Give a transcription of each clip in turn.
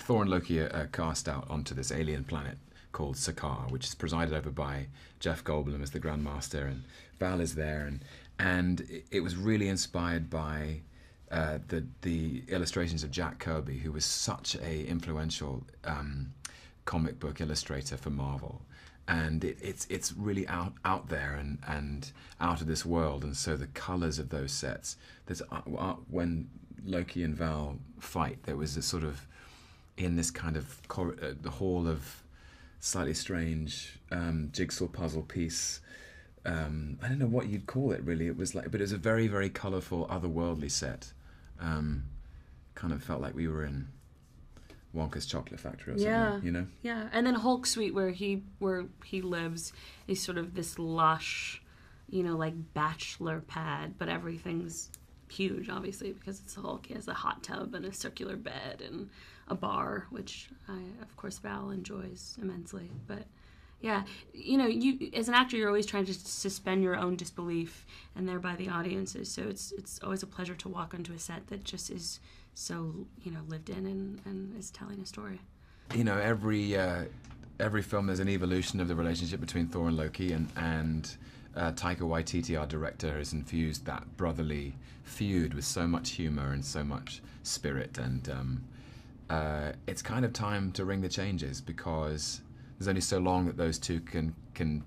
Thor and Loki are cast out onto this alien planet called Sakaar, which is presided over by Jeff Goldblum as the Grand Master, and Val is there, and it was really inspired by the illustrations of Jack Kirby, who was such a influential comic book illustrator for Marvel. And it's really out there and out of this world, and so the colours of those sets. There's when Loki and Val fight, there was a sort of in this kind of the hall of slightly strange jigsaw puzzle piece. I don't know what you'd call it really. It was like, but it was a very, very colourful, otherworldly set. Kind of felt like we were in Wonka's Chocolate Factory or something, you know? Yeah, and then Hulk Suite, where he lives, is sort of this lush, like bachelor pad, but everything's huge, obviously, because it's Hulk. He has a hot tub and a circular bed and a bar, which of course Val enjoys immensely. But yeah, you as an actor, you're always trying to suspend your own disbelief, and thereby the audiences. So it's always a pleasure to walk onto a set that just is so lived in and is telling a story. Every film there's an evolution of the relationship between Thor and Loki, and Taika Waititi, our director, has infused that brotherly feud with so much humor and so much spirit, and it's kind of time to ring the changes, because there's only so long that those two can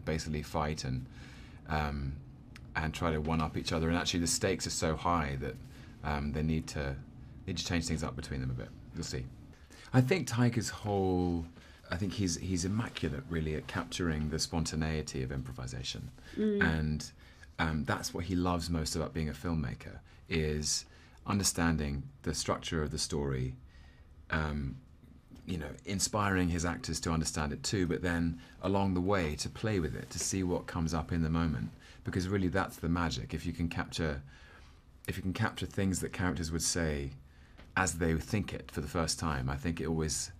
basically fight and try to one up each other, and actually the stakes are so high that they need to change things up between them a bit. You'll see. I think Taika's I think he's immaculate, really, at capturing the spontaneity of improvisation, and that's what he loves most about being a filmmaker, is understanding the structure of the story, inspiring his actors to understand it too, but then along the way to play with it, to see what comes up in the moment, because really that's the magic. If you can capture things that characters would say as they think it for the first time, I think it always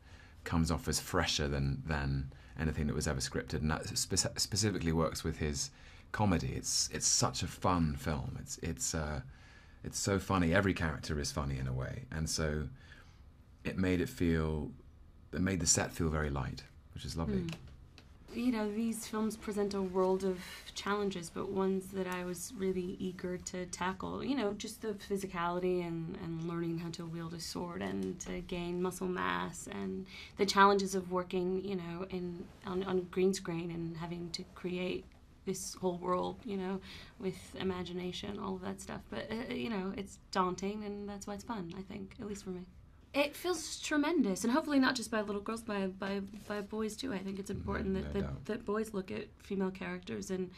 comes off as fresher than anything that was ever scripted, and that specifically works with his comedy. It's such a fun film. It's so funny. Every character is funny in a way, and so it made the set feel very light, which is lovely. These films present a world of challenges, but ones that I was really eager to tackle. Just the physicality and learning how to wield a sword and to gain muscle mass, and the challenges of working, on green screen and having to create this whole world, with imagination, all of that stuff. But, it's daunting, and that's why it's fun, I think, at least for me. It feels tremendous, and hopefully not just by little girls, by boys too. I think it's important that boys look at female characters and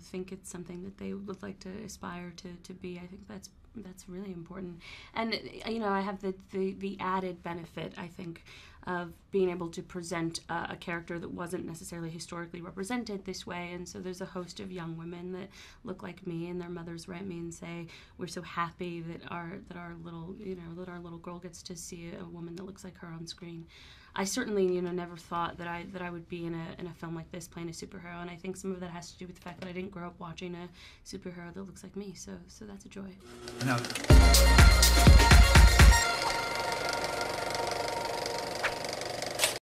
think it's something that they would like to aspire to be. I think that's really important. And I have the added benefit, I think, of being able to present a character that wasn't necessarily historically represented this way. And so there's a host of young women that look like me, and their mothers write me and say, we're so happy that our little girl gets to see a woman that looks like her on screen. I certainly never thought that I would be in a film like this playing a superhero, and I think some of that has to do with the fact that I didn't grow up watching a superhero that looks like me. So that's a joy. No.